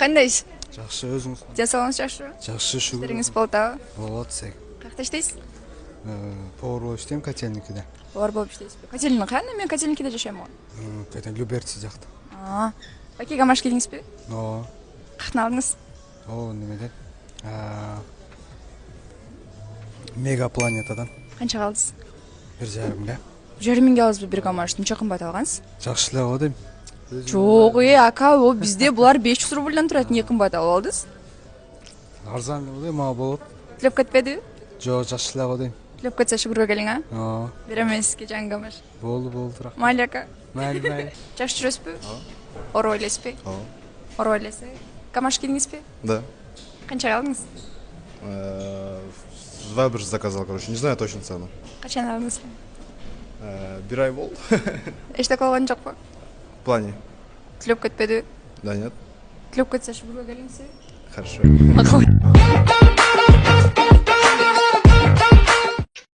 Кандайсыз? Жақсы, өзіңіз? Денсаулығыңыз жақсы? Жақсы, шүгір. Істеріңіз болтабы? Болады, сәк. Қаяқта іштейсіз? Повар болып істеймін, котельникіде. Повар болып іштейсіз бе? Котельник қайда? Мен котельникіде жашаймын ғой. Қайдан Люберцы жақты. Бәкеге маш келдіңіз бе? Қаяқтан алдыңыз? Немеден? Мегапланетадан. Қанша қалдыңыз? 1,5 га. 1,5 мыңға алдыңыз бе? Бір гамашты неше қымбат алғансыз? Жақшылау дейм. Жоқ, ака, о бізде бұлар 500 рубльдан тұрады, не қымбат алып алдыңыз? Арзан дейм, ма болады. Тілеп кетпеді? Жоқ, жақшылау дейм. Тілеп кетсе шүгірге келің, Беремін сізге жаң гамаш. Болды, рахмет. Майлы ака. Майлы. Жақсы жүресіз бе? Ор ойлайсыз бе? Ор ойлайсыз. Гамаш келдіңіз бе? Да. Қанша алдыңыз? 2 бір заказал, короче, не знаю точно цену. Қашан алдыңыз? 1 ай болды. Ешті қалған жоқ па? В плане? Тілеп кетпеді? Да, нет. Тілеп кетсе шүгірге келіңіз? Хорошо. Мақұл.